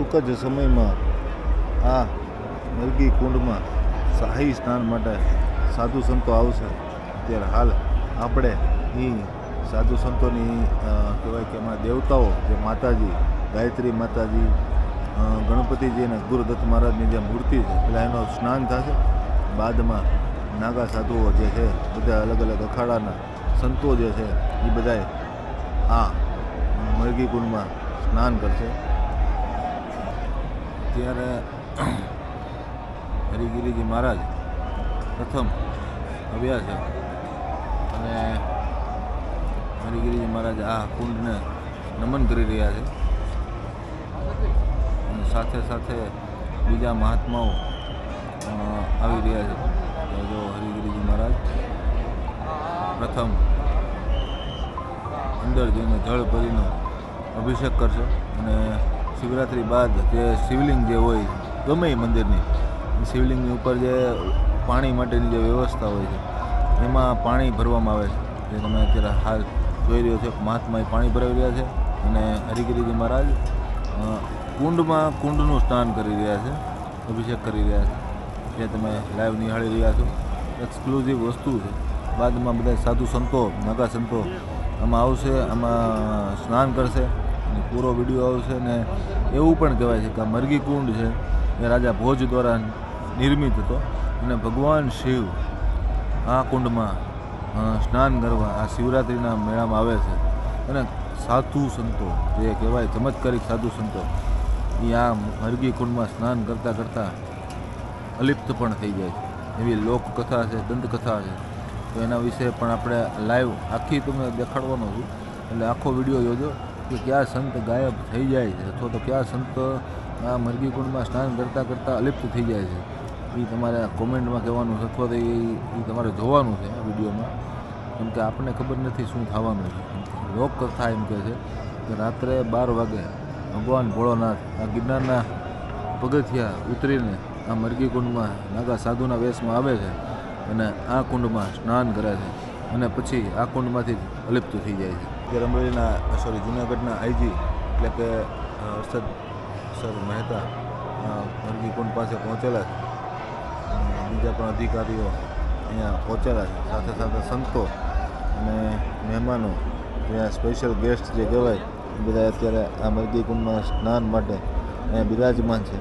ટૂંક જ સમયમાં આ મરઘી કુંડમાં શાહી સ્નાન માટે સાધુ સંતો આવશે। ત્યારે હાલ આપણે એ સાધુ સંતોની કહેવાય કે એમાં દેવતાઓ જે માતાજી ગાયત્રી માતાજી, ગણપતિજી અને ગુરુદત્ત મહારાજની જે મૂર્તિ છે પહેલાં એનું સ્નાન થશે। બાદમાં નાગા સાધુઓ જે છે બધા અલગ અલગ અખાડાના સંતો જે છે એ બધાએ આ મરઘી કુંડમાં સ્નાન કરશે। ત્યારે હરિગિરિજી મહારાજ પ્રથમ આવ્યા છે અને હરિગિરિજી મહારાજ આ કુંડને નમન કરી રહ્યા છે અને સાથે સાથે બીજા મહાત્માઓ આવી રહ્યા છે। જો હરિગિરિજી મહારાજ પ્રથમ અંદર જઈને જળ ભરીનો અભિષેક કરશે અને શિવરાત્રિ બાદ જે શિવલિંગ જે હોય ગમે એ મંદિરની શિવલિંગની ઉપર જે પાણી માટેની જે વ્યવસ્થા હોય છે એમાં પાણી ભરવામાં આવે છે। જે તમે અત્યારે હાલ જોઈ રહ્યો છો મહાત્મા પાણી ભરાવી રહ્યા છે અને હરિગિરિજી મહારાજ કુંડનું સ્નાન કરી રહ્યા છે, અભિષેક કરી રહ્યા છે। જે તમે લાઈવ નિહાળી રહ્યા છો એક્સક્લુઝિવ વસ્તુ છે। બાદમાં બધા સાધુ સંતો, નાગા સંતો આમાં આવશે, આમાં સ્નાન કરશે અને પૂરો વિડીયો આવશે। ને એવું પણ કહેવાય છે કે આ મરઘી કુંડ છે એ રાજા ભોજ દ્વારા નિર્મિત હતો અને ભગવાન શિવ આ કુંડમાં સ્નાન કરવા આ શિવરાત્રિના મેળામાં આવે છે અને સાધુ સંતો જે કહેવાય ચમત્કારિક સાધુ સંતો એ આ મરઘી કુંડમાં સ્નાન કરતાં કરતાં અલિપ્ત પણ થઈ જાય છે। એવી લોકકથા છે, દંતકથા છે। તો એના વિશે પણ આપણે લાઈવ આખી તમને દેખાડવાનો છું, એટલે આખો વિડીયો જોજો કે કયા સંત ગાયબ થઈ જાય છે અથવા તો કયા સંત આ મરઘી કુંડમાં સ્નાન કરતાં કરતાં અલિપ્ત થઈ જાય છે એ તમારે કોમેન્ટમાં કહેવાનું છે અથવા તો એ તમારે જોવાનું છે આ વિડીયોમાં। કેમ કે આપણને ખબર નથી શું થવાનું છે। લોકકથા એમ કહે છે કે રાત્રે 12 વાગે ભગવાન ભોળોનાથ આ ગિરનારના પગથિયા ઉતરીને આ મરઘી કુંડમાં નાગા સાધુના વેશમાં આવે છે અને આ કુંડમાં સ્નાન કરે છે અને પછી આ કુંડમાંથી જ અલિપ્ત થઈ જાય છે। ત્યારે અમરેલીના જૂનાગઢના આઈજી એટલે કે હર્ષદ સર મહેતા મરઘી કુંડ પાસે પહોંચેલા છે, બીજા પણ અધિકારીઓ અહીંયા પહોંચેલા છે, સાથે સાથે સંતો અને મહેમાનો ત્યાં સ્પેશિયલ ગેસ્ટ જે કહેવાય એ બધા અત્યારે આ મરઘી કુંડમાં સ્નાન માટે અહીંયા બિરાજમાન છે।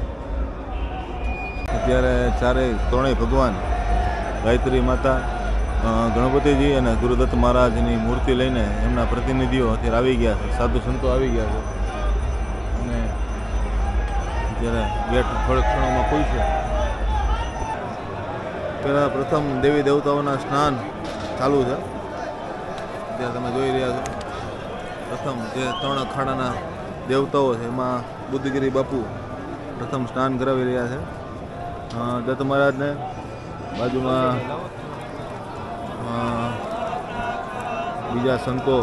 અત્યારે ત્રણેય ભગવાન ગાયત્રી માતા, ગણપતિજી અને ગુરુદત્ત મહારાજની મૂર્તિ લઈને એમના પ્રતિનિધિઓ અત્યારે આવી ગયા છે, સાધુ સંતો આવી ગયા છે અને અત્યારે ગેટ થોડીક ક્ષણોમાં ખુલશે। પહેલાં પ્રથમ દેવી દેવતાઓના સ્નાન ચાલુ છે। અત્યારે તમે જોઈ રહ્યા છો પ્રથમ જે 3 અખાડાના દેવતાઓ છે એમાં બુદ્ધગીરી બાપુ પ્રથમ સ્નાન કરાવી રહ્યા છે દત્ત મહારાજને। બાજુમાં બીજા સંતો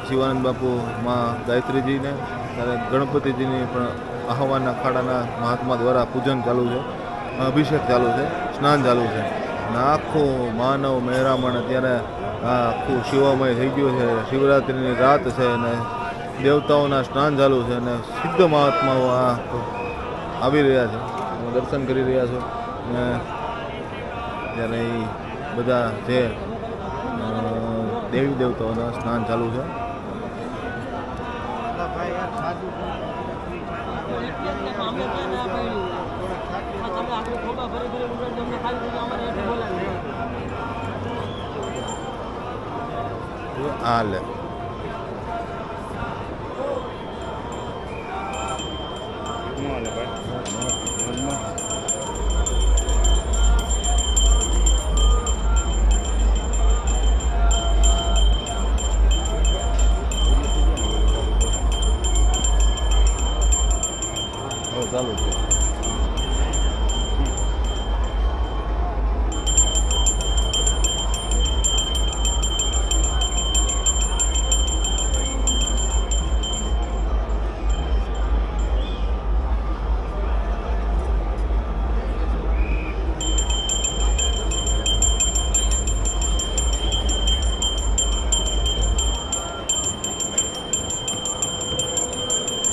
શિવાનંદ બાપુ, માં ગાયત્રીજીને, ત્યારે ગણપતિજીની પણ આહવાના અખાડાના મહાત્મા દ્વારા પૂજન ચાલુ છે, અભિષેક ચાલુ છે, સ્નાન ચાલુ છે અને આખું માનવ મહેરામણ અત્યારે આ આખું શિવામય થઈ ગયું છે। શિવરાત્રિની રાત છે અને દેવતાઓના સ્નાન ચાલુ છે અને સિદ્ધ મહાત્માઓ આ આવી રહ્યા છે, દર્શન કરી રહ્યા છો અને ત્યારે એ બધા જે દેવી દેવતાઓના સ્નાન ચાલુ છે। હાલે ચાલુ છે।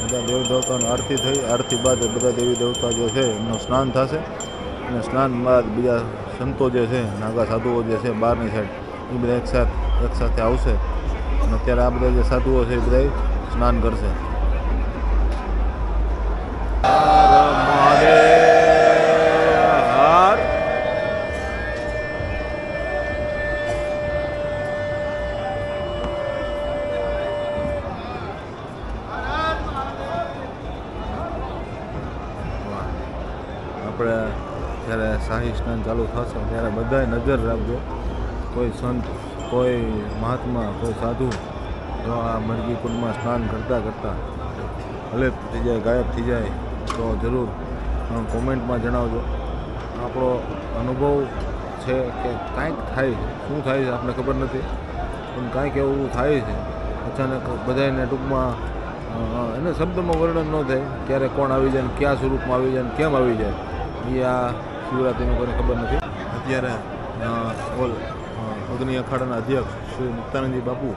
બધા દેવી દેવતાઓની આરતી થઈ, આરતી બાદ બધા દેવી દેવતા જે છે એમનું સ્નાન થશે અને સ્નાન બાદ બીજા સંતો જે છે, નાગા સાધુઓ જે છે બહારની સાઈડ, એ બધા એક સાથે આવશે અને અત્યારે આ બધા જે સાધુઓ છે એ બધા સ્નાન કરશે. આપણે જ્યારે શાહી સ્નાન ચાલુ થશે ત્યારે બધાએ નજર રાખજો. કોઈ સંત, કોઈ મહાત્મા, કોઈ સાધુ જો આ મરઘી કુંડમાં સ્નાન કરતાં કરતાં હલેપ થઈ જાય, ગાયબ થઈ જાય તો જરૂર કોમેન્ટમાં જણાવજો. આપણો અનુભવ છે કે કાંઈક થાય, શું થાય છે આપણે ખબર નથી, પણ કાંઈક એવું થાય છે અચાનક બધાને ટૂંકમાં એને શબ્દમાં વર્ણન ન થાય ક્યારે કોણ આવી જાય, કયા સ્વરૂપમાં આવી જાય, કેમ આવી જાય એ આ શિવરાત્રિનું કોઈને ખબર નથી. અત્યારે અગ્નિ અખાડાના અધ્યક્ષ શ્રી મુક્તાનંદજી બાપુ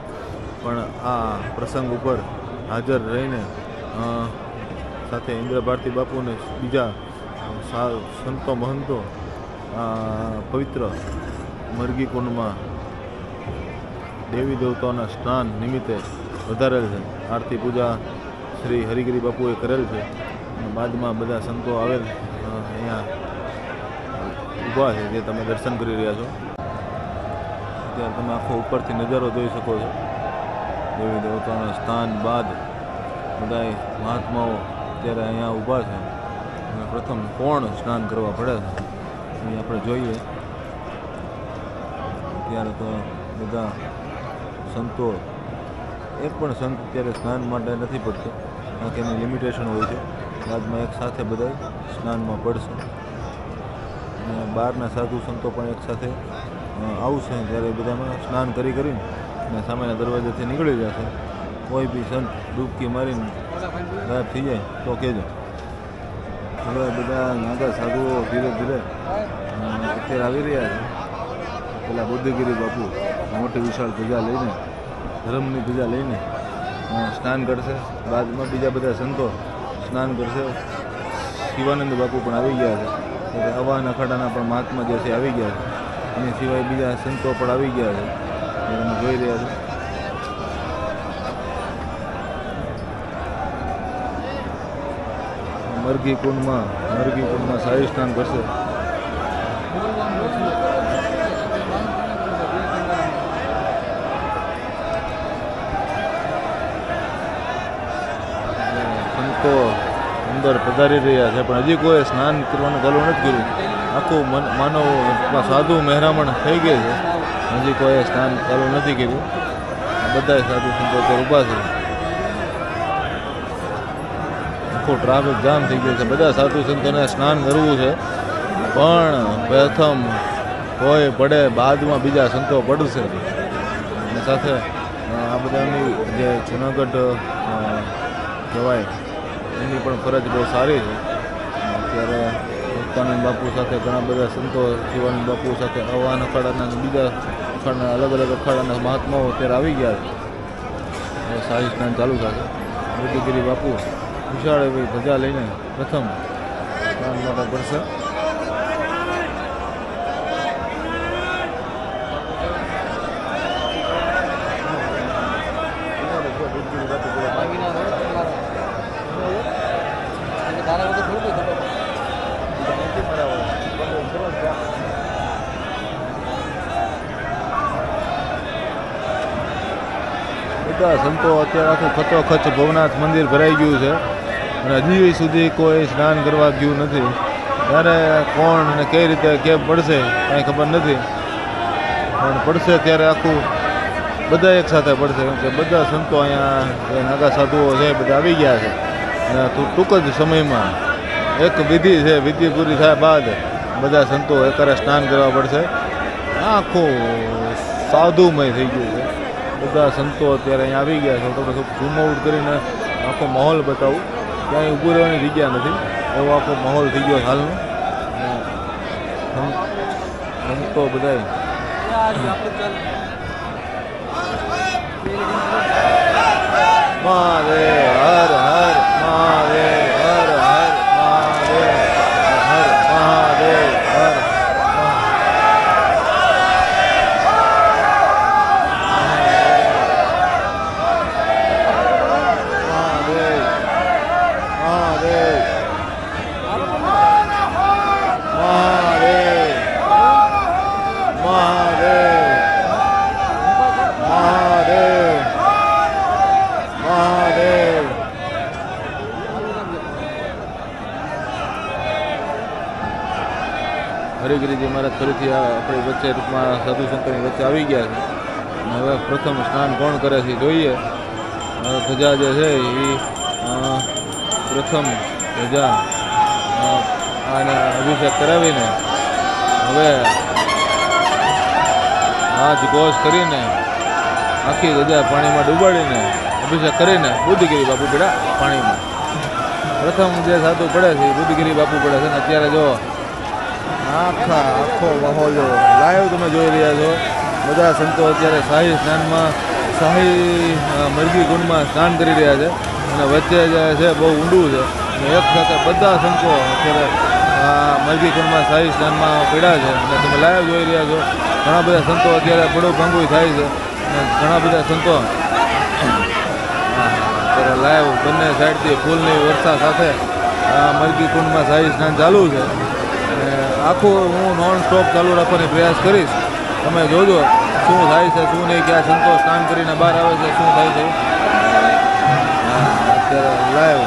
પણ આ પ્રસંગ ઉપર હાજર રહીને સાથે ઇન્દ્ર ભારતી બાપુને બીજા સંતો મહંતો પવિત્ર મરઘી કુંડમાં દેવી દેવતાઓના સ્નાન નિમિત્તે વધારેલ છે. આરતી પૂજા શ્રી હરિગિરી બાપુએ કરેલ છે અને બાદમાં બધા સંતો આવેલ અહીંયા ઊભા છે જે તમે દર્શન કરી રહ્યા છો. અત્યારે તમે આખો ઉપરથી નજારો જોઈ શકો છો. દેવી દેવતાઓના સ્નાન બાદ બધા મહાત્માઓ અત્યારે અહીંયા ઊભા છે અને પ્રથમ કોણ સ્નાન કરવા પડે છે એ આપણે જોઈએ. અત્યારે તો બધા સંતો, એક પણ સંત અત્યારે સ્નાન માટે નથી પડતો, કારણ કે એની લિમિટેશન હોય છે. બાદમાં એક સાથે બધા સ્નાનમાં પડશે અને બહારના સાધુ સંતો પણ એક સાથે આવશે ત્યારે બધામાં સ્નાન કરીને અને સામેના દરવાજાથી નીકળી જશે. કોઈ બી સંત ડૂબકી મારીને ગાયબ થઈ જાય તો કહેજો. હવે બધા નાગા સાધુઓ ધીરે ધીરે અત્યારે આવી રહ્યા છે. પેલા બુદ્ધગીરી બાપુ મોટી વિશાળ ધજા લઈને, ધર્મની ધજા લઈને સ્નાન કરશે. બાદમાં બીજા બધા સંતો સ્નાન કરશે. શિવાનંદ બાપુ પણ આવી ગયા છે. અવાહન અખાડાના પણ મહાત્મા જે છે આવી ગયા છે. એની સિવાય બીજા સંતો પણ આવી ગયા છે જે તમે જોઈ રહ્યા છો. મરઘી કુંડમાં શાહી સ્નાન કરશે. સંતો અંદર પધારી રહ્યા છે પણ હજી કોઈ સ્નાન કરવાનું ચાલુ નથી કર્યું. આખું માનવ સાધુ મહેરામણ થઈ ગઈ છે, હજી કોઈ સ્નાન ચાલુ નથી કર્યું. બધા સાધુ સંતો ઊભા છે. આખું ટ્રાફિક જામ થઈ ગયું છે. બધા સાધુ સંતોને સ્નાન કરવું છે પણ પ્રથમ કોઈ પડે બાદમાં બીજા સંતો પડશે. અને સાથે આ બધાની જે જૂનાગઢ કહેવાય એની પણ ફરજ બહુ સારી છે. અત્યારે મુક્તાનંદ બાપુ સાથે ઘણા બધા સંતો, શિવાનંદ બાપુ સાથે અવાહન અખાડાના બીજા અખાડાના અલગ અલગ અખાડાના મહાત્માઓ અત્યારે આવી ગયા છે. શાહી સ્નાન ચાલુ થશે. બુદ્ધગીરી બાપુ વિશાળ એવી ધજા લઈને પ્રથમ સ્નાન માટે પડશે. બધા સંતો અત્યારે આખું ખચોખચ ભવનાથ મંદિર ભરાઈ ગયું છે અને હજી સુધી કોઈ સ્નાન કરવા ગયું નથી. ત્યારે કોણ અને કઈ રીતે કેમ પડશે કાંઈ ખબર નથી, પણ પડશે ત્યારે આખું બધા એક સાથે પડશે. કેમ કે બધા સંતો અહીંયા જે નાગા સાધુઓ છે બધા આવી ગયા છે અને ટૂંક જ સમયમાં એક વિધિ છે, વિધિ પૂરી થયા બાદ બધા સંતો એકરે સ્નાન કરવા પડશે. આખું સાધુમય થઈ ગયું છે. બધા સંતો અત્યારે અહીંયા આવી ગયા છે. તમને ઝૂમ આઉટ કરીને આખો માહોલ બતાવું. ક્યાંય ઊભું રહેવાની જગ્યા નથી, એવો આખો માહોલ થઈ ગયો હાલનો. સંતો બધાય મહાદેવ, હર હર હરિગીરીજી મહારાજ ફરીથી આપણી વચ્ચે ટૂંકમાં સાધુ સંતોની વચ્ચે આવી ગયા છે. અને હવે પ્રથમ સ્નાન કોણ કરે છે જોઈએ. ધજા જે છે એ પ્રથમ ધજા આને અભિષેક કરાવીને હવે હાથ ઘોષ કરીને આખી ધજા પાણીમાં ડૂબાડીને અભિષેક કરીને બુદ્ધગીરી બાપુ પડ્યા પાણીમાં. પ્રથમ જે સાધુ પડે છે એ બુદ્ધગીરી બાપુ પડે છે. અને અત્યારે જો આખો માહોલ જો લાઈવ તમે જોઈ રહ્યા છો. બધા સંતો અત્યારે શાહી સ્નાનમાં શાહી મરઘી કુંડમાં સ્નાન કરી રહ્યા છે. અને વચ્ચે જે છે બહુ ઊંડું છે. અને એક સાથે બધા સંતો અત્યારે મરઘી કુંડમાં શાહી સ્નાનમાં પડ્યા છે. અને તમે લાઈવ જોઈ રહ્યા છો. ઘણા બધા સંતો અત્યારે પડું ભાંગું થાય છે. અને ઘણા બધા સંતો અત્યારે લાઈવ બંને સાઈડથી ફૂલની વર્ષા સાથે મરઘી કુંડમાં શાહી સ્નાન ચાલુ છે. અને આખું હું નોન સ્ટોપ ચાલુ રાખવાનો પ્રયાસ કરીશ. તમે જોજો શું થાય છે શું નહીં, ક્યાં સંતો સ્નાન કરીને બહાર આવે છે, શું થાય છે. અત્યારે લાઈવ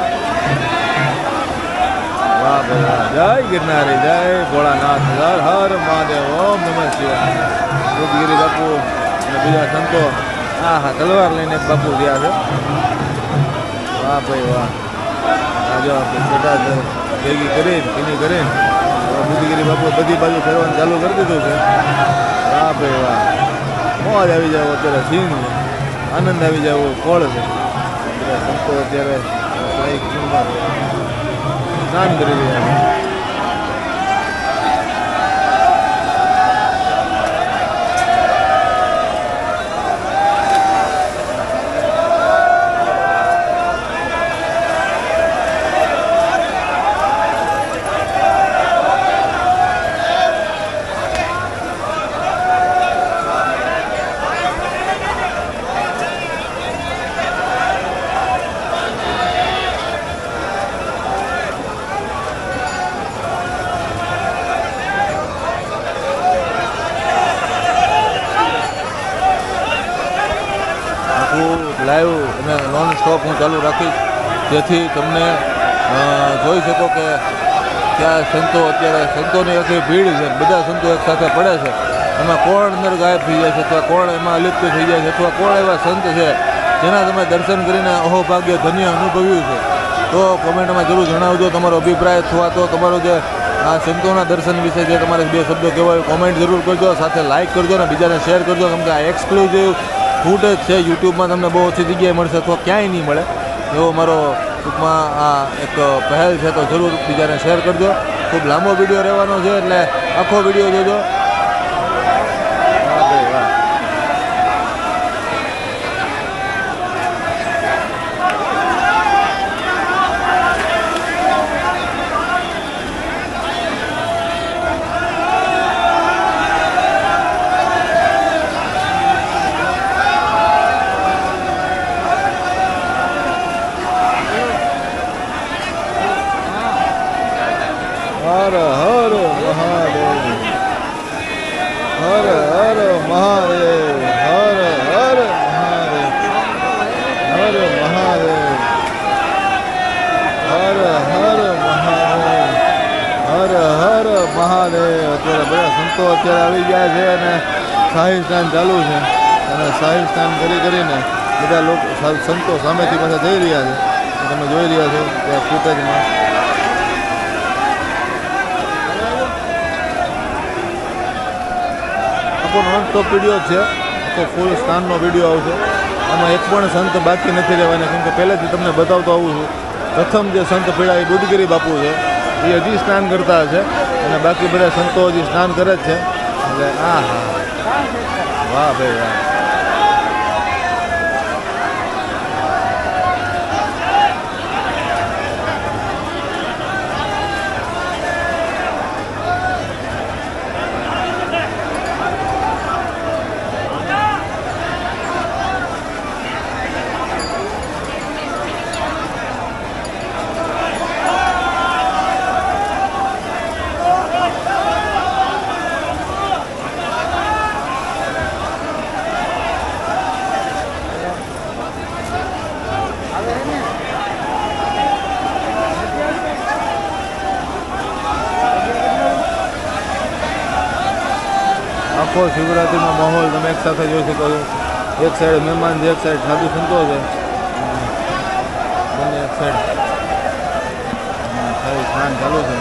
વાહ ભાઈ જય ગિરનારી, જય ભોળાનાથ, હર હર મહાદેવ, ઓમ નમઃ શિવાય. બુદ્ધગીરી બાપુ અને બીજા સંતો તલવાર લઈને બાપુ ગયા છે. વાહ ભાઈ વાહ. જો બધા ભેગી કરીને ભીની કરીને બુદ્ધગીરી બાપુ બધી બાજુ ફેરવાનું ચાલુ કરી દીધું છે. વાહ ભાઈ વાહ. મોજ આવી જાય અત્યારે સીન છે, આનંદ આવી જાય એવો કોળ છે. સંતો અત્યારે સ્નાન કરી રહ્યા છે. લાઈવ અને નોન સ્ટોપ હું ચાલુ રાખીશ, જેથી તમને જોઈ શકો કે ત્યાં સંતો અત્યારે સંતોની આખી ભીડ છે. બધા સંતો એક સાથે પડે છે. એમાં કોણ અંદર ગાયબ થઈ જાય છે અથવા કોણ એમાં અલિપ્ત થઈ જાય છે અથવા કોણ એવા સંત છે જેના તમે દર્શન કરીને અહોભાગ્ય ધન્ય અનુભવ્યું છે, તો કોમેન્ટમાં જરૂર જણાવજો તમારો અભિપ્રાય. અથવા તો તમારો જે આ સંતોના દર્શન વિશે જે તમારે બે શબ્દો કહેવાય કોમેન્ટ જરૂર કરજો. સાથે લાઇક કરજો અને બીજાને શેર કરજો, કેમ કે આ એક્સક્લુઝિવ ફૂટેજ છે. યુટ્યુબમાં તમને બહુ ઓછી જગ્યાએ મળશે અથવા ક્યાંય નહીં મળે એવો મારો ટૂંકમાં આ એક પહેલ છે. તો જરૂર બીજાને શેર કરજો. ખૂબ લાંબો વિડીયો રહેવાનો છે એટલે આખો વિડીયો જોજો. હર હર મહાદેવ, હર હર મહાદેવ, હર હર મહાદેવ, હર મહાદેવ, હર હર મહાદેવ, હર હર મહાદેવ. અત્યારે બધા સંતો અત્યારે આવી ગયા છે અને શાહી સ્નાન ચાલુ છે. અને શાહી સ્નાન કરીને બધા લોકો સંતો સામેથી પાછા જઈ રહ્યા છે. તમે જોઈ રહ્યા છો ત્યાં ફૂટેજમાં. નોન સ્ટોપ વિડીયો છે તો ફૂલ સ્નાનનો વિડીયો આવશે. આમાં એક પણ સંત બાકી નથી રહેવાના, કેમ કે પહેલેથી તમને બતાવતો આવું છું. પ્રથમ જે સંત પીડા એ બુદ્ધગીરી બાપુ છે, એ હજી સ્નાન કરતા છે અને બાકી બધા સંતો હજી સ્નાન કરે જ છે. એટલે હા વાહ ભાઈ વાહ. આખો શિવરાત્રિનો માહોલ તમે એક સાથે જોઈ શકો છો. એક સાઈડ મહેમાન છે, એક સાઈડ સાધુ સંતો છે, બંને એક સાઈડ સ્નાન ચાલુ છે.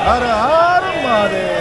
હર હર મહાદેવ.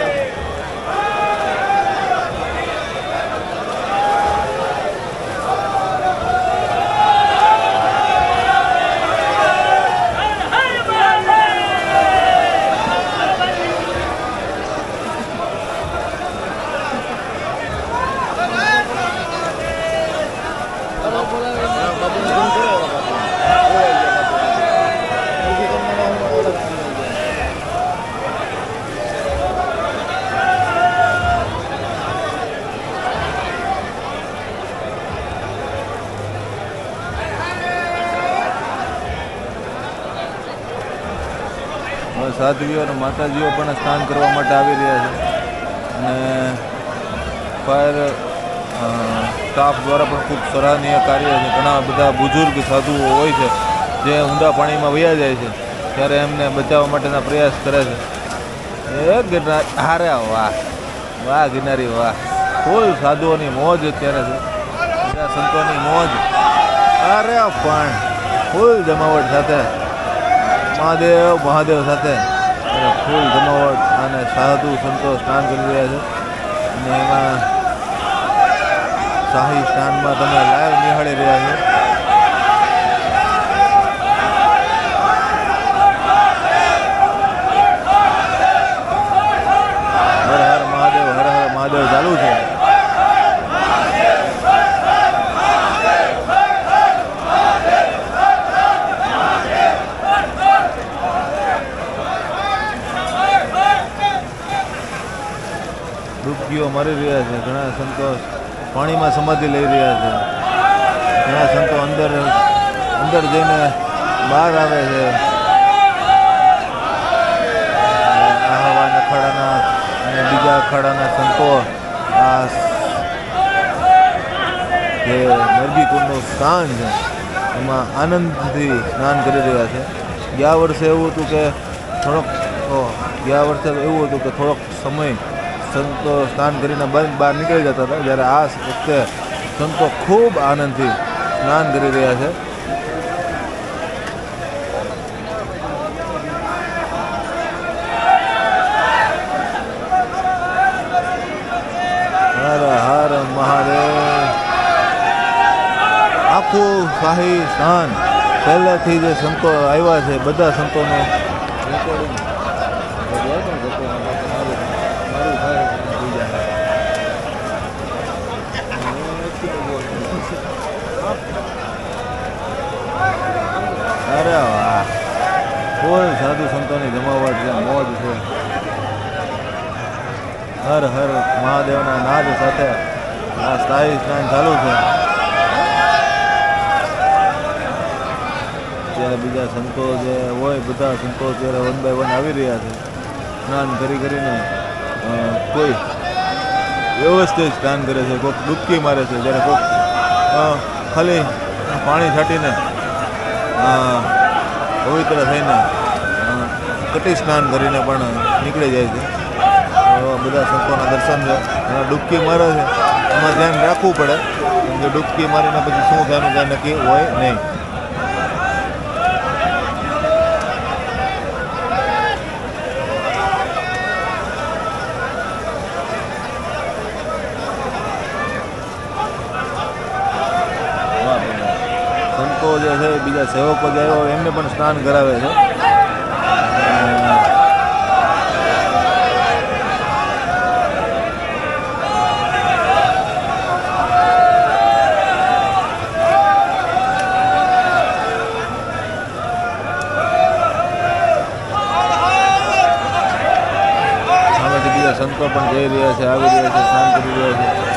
સાધ્વીઓ અને માતાજીઓ પણ સ્નાન કરવા માટે આવી રહ્યા છે અને ફાયર સ્ટાફ દ્વારા પણ ખૂબ સરાહનીય કાર્ય છે. ઘણા બધા બુઝુર્ગ સાધુઓ હોય છે જે ઊંડા પાણીમાં વયા જાય છે ત્યારે એમને બચાવવા માટેના પ્રયાસ કરે છે. એ ગિરનાર હારે વાહ વાહ ગિરનારી વાહ. ફૂલ સાધુઓની મોજ અત્યારે છે, બધા સંતોની મોજ. અરે પણ ફૂલ જમાવટ સાથે મહાદેવ મહાદેવ સાથે ફૂલ જમાવટ અને સાધુ સંતો સ્નાન કરી રહ્યા છે અને એમાં શાહી સ્નાનમાં તમે લાઈવ નિહાળી રહ્યા છો. હર હર મહાદેવ ચાલુ છે. ડૂબકીઓ મારી રહ્યા છે, ઘણા સંતો પાણીમાં સમાધિ લઈ રહ્યા છે, ઘણા સંતો અંદર જઈને બહાર આવે છે. આહવા અખાડાના અને બીજા અખાડાના સંતો આ જે નરગીકુંડનું સ્થાન છે એમાં આનંદથી સ્નાન કરી રહ્યા છે. ગયા વર્ષે એવું હતું કે થોડોક સમય સંતો સ્નાન કરીને બહાર નીકળી જતા હતા, જ્યારે આ વખતે સંતો ખૂબ આનંદથી સ્નાન કરી રહ્યા છે. હર હર મહાદેવ. આખું શાહી સ્નાન પહેલેથી જે સંતો આવ્યા છે બધા સંતોનું રેકોર્ડિંગ અરે વાહ, કોઈ સાધુ સંતોની જમાવટ છે, મોજ છે. હર હર મહાદેવના નાદ સાથે આ સ્થાયી સ્નાન ચાલુ છે. ત્યારે બીજા સંતો જે હોય બધા સંતો ત્યારે 1 by 1 આવી રહ્યા છે. સ્નાન કરીને કોઈ વ્યવસ્થિત સ્નાન કરે છે, કોઈક ડૂબકી મારે છે, જ્યારે કોઈક ખાલી પાણી છાંટીને પવિત્ર થઈને કટી સ્નાન કરીને પણ નીકળી જાય છે. બધા સંતોના દર્શન છે. ડૂબકી મારે છે એમાં ધ્યાન રાખવું પડે, કેમ કે ડૂબકી મારીને પછી શું થયાનું કાંઈ નક્કી હોય નહીં. સંતો જે છે બીજા સેવકો જે આવ્યા હોય એમને પણ સ્નાન કરાવે છે. સામેથી બીજા સંતો પણ જઈ રહ્યા છે, આવી રહ્યા છે, સ્નાન કરી રહ્યા છે.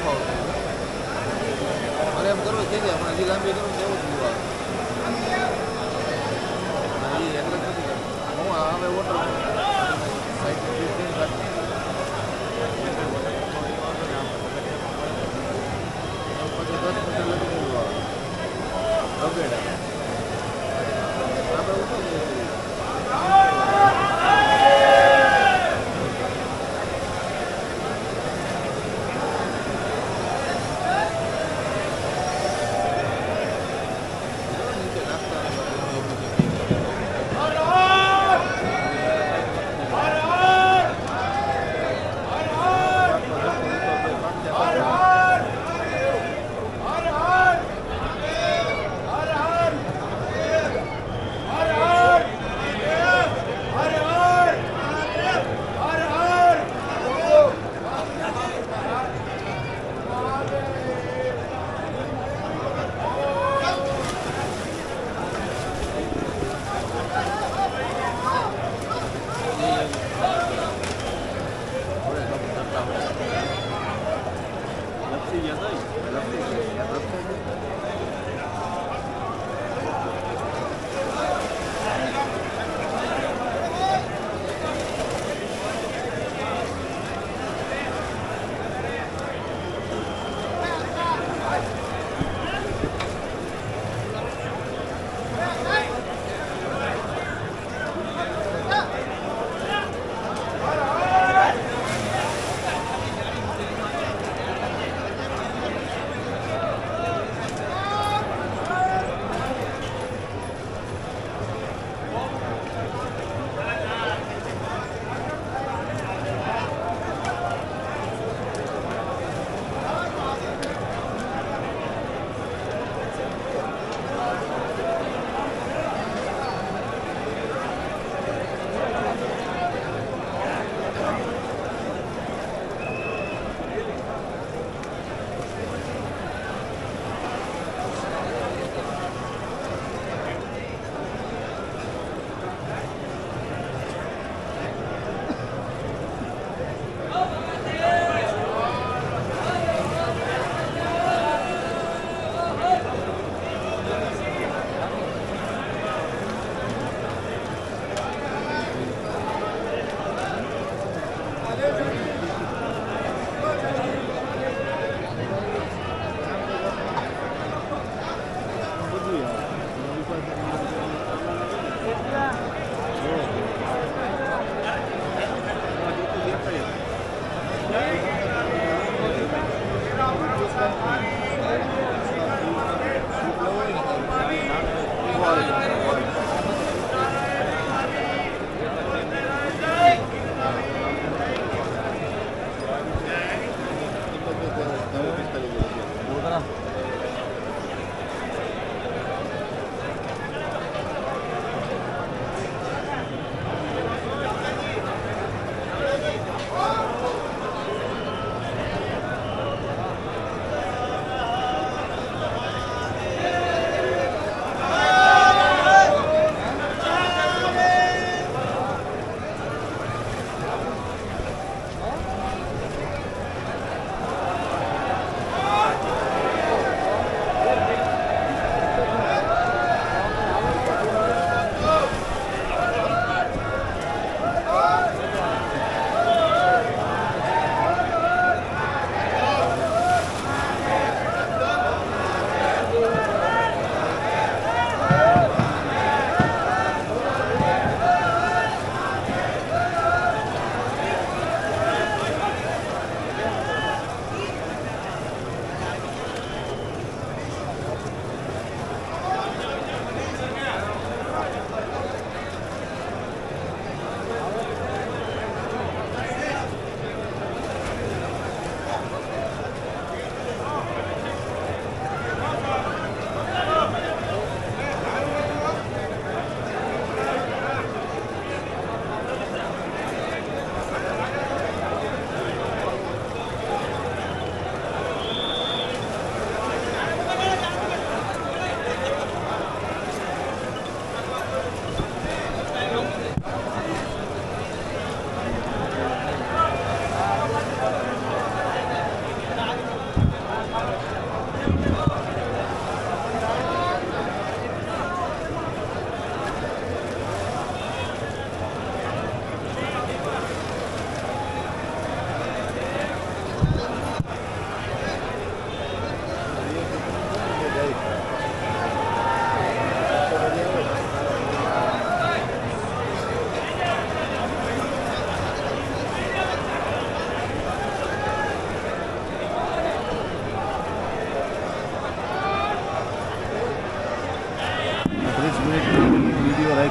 આવતું મારે એમ કરવું છે કે હમણાં હજી લાંબી કરું એવું જ જોવા એટલે જ નથી હું હવે વોટર સાઈડ પછી 10 મીટર લગી જવું આવે આપણે ઉઠો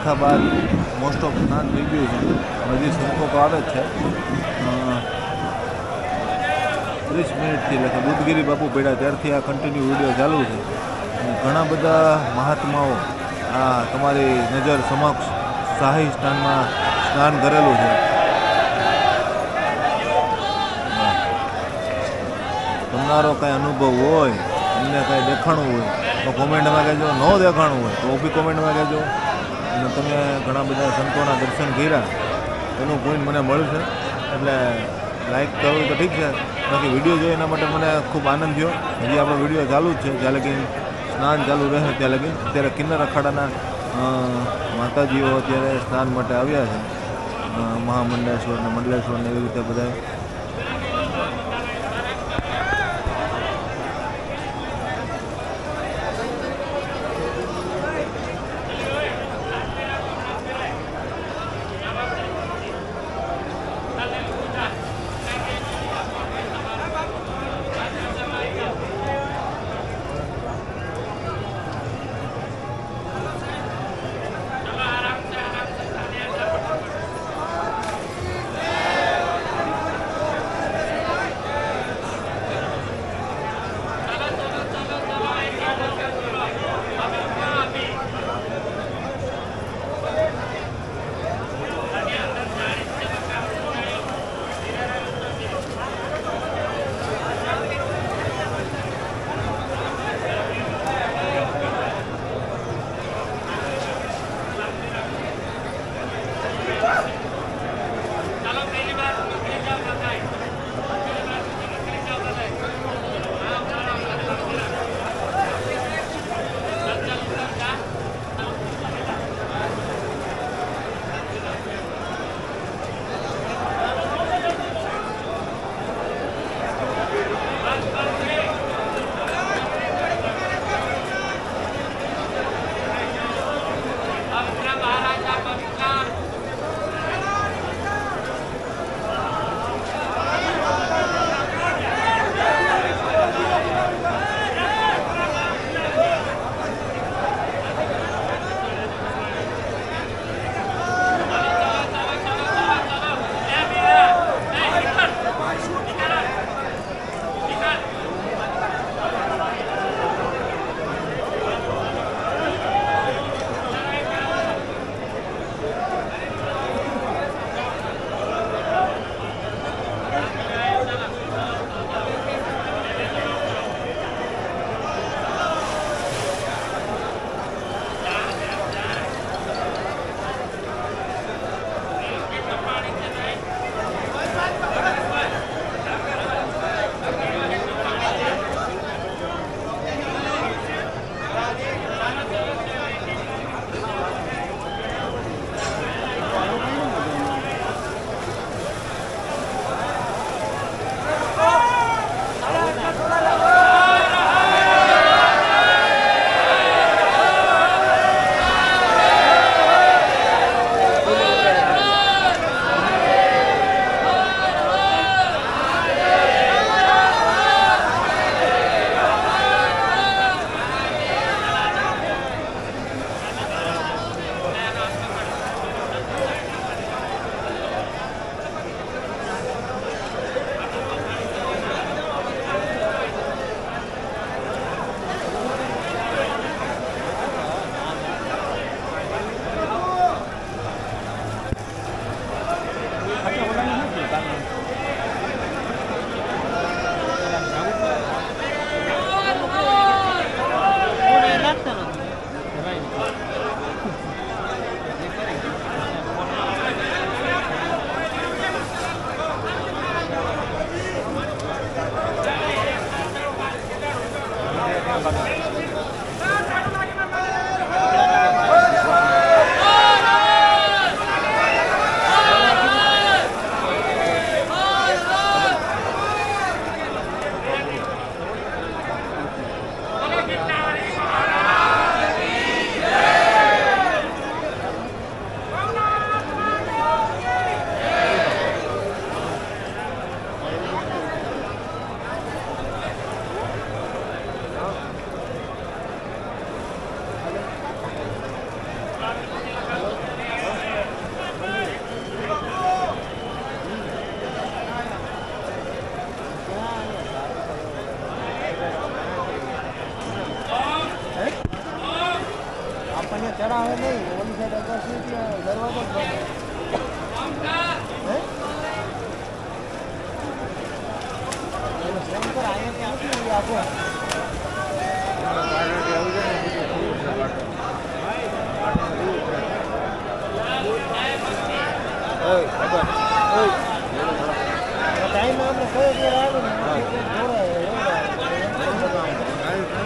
દેખા બાદ મોસ્ટ ઓફ સ્નાન થઈ ગયું છે. હજી સંતો તો આવે જ છે. 30 મિનિટથી એટલે કે દૂધગીરી બાપુ પડ્યા ત્યારથી આ કન્ટિન્યુ વિડીયો ચાલુ છે. ઘણા બધા મહાત્માઓ આ તમારી નજર સમક્ષ શાહી સ્નાનમાં સ્નાન કરેલું છે. તમારો કાંઈ અનુભવ હોય, તમને કાંઈ દેખાણું હોય તો કોમેન્ટમાં કહેજો. ન દેખાણું હોય તો બી કોમેન્ટમાં કહેજો. અને તમે ઘણા બધા સંતોના દર્શન કર્યા એનું પોઈન્ટ મને મળશે, એટલે લાઈક કરવું તો ઠીક છે, બાકી વિડીયો જોઈએ એના માટે મને ખૂબ આનંદ થયો. હજી આપણો વિડીયો ચાલુ જ છે, જ્યાં લગી સ્નાન ચાલુ રહે ત્યાં લગી. અત્યારે કિન્નર અખાડાના માતાજીઓ અત્યારે સ્નાન માટે આવ્યા છે, મહામંડલેશ્વર ને મંડલેશ્વર ને એવી રીતે બધા.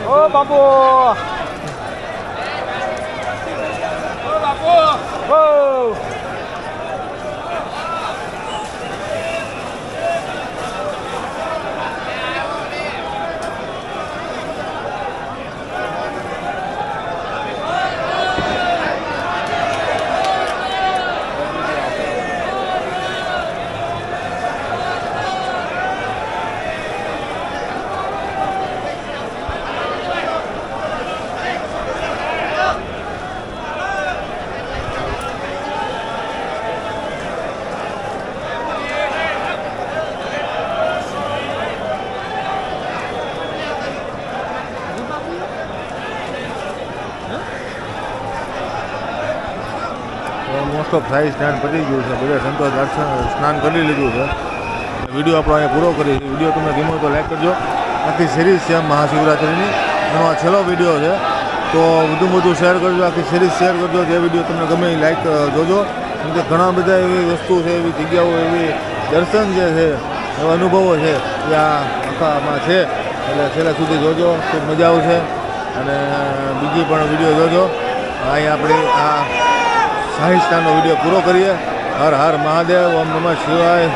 ઓ બાપુ ઓ મોસ્ટ ઓફ સાઈ સ્નાન પતી ગયું છે. બધા સંતો સ્નાન કરી લીધું છે. વિડીયો આપણો અહીંયા પૂરો કરીએ છીએ. વિડીયો તમને ગમ્યો તો લાઈક કરજો. આખી સિરીઝ છે મહાશિવરાત્રિની, એનો આ છેલ્લો વિડીયો છે. તો વધુ શેર કરજો, આખી સિરીઝ શેર કરજો. જે વિડીયો તમને ગમે એ લાઈક જોજો. કેમ કે ઘણા બધા એવી વસ્તુ છે, એવી જગ્યાઓ, એવી દર્શન જે છે, એવા અનુભવો છે એ આ આખામાં છે. એટલે છેલ્લા સુધી જોજો, ખૂબ મજા આવશે. અને બીજી પણ વિડીયો જોજો. અહીં આપણી આ શાહી સ્નાનનો વિડીયો પૂરો કરીએ. હર હર મહાદેવ, ઓમ નમઃ શિવાય,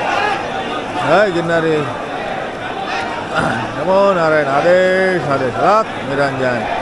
જય ગિરનારી, નમો નારાયણ, આદેશ આદેશ, રાત નિરંજન.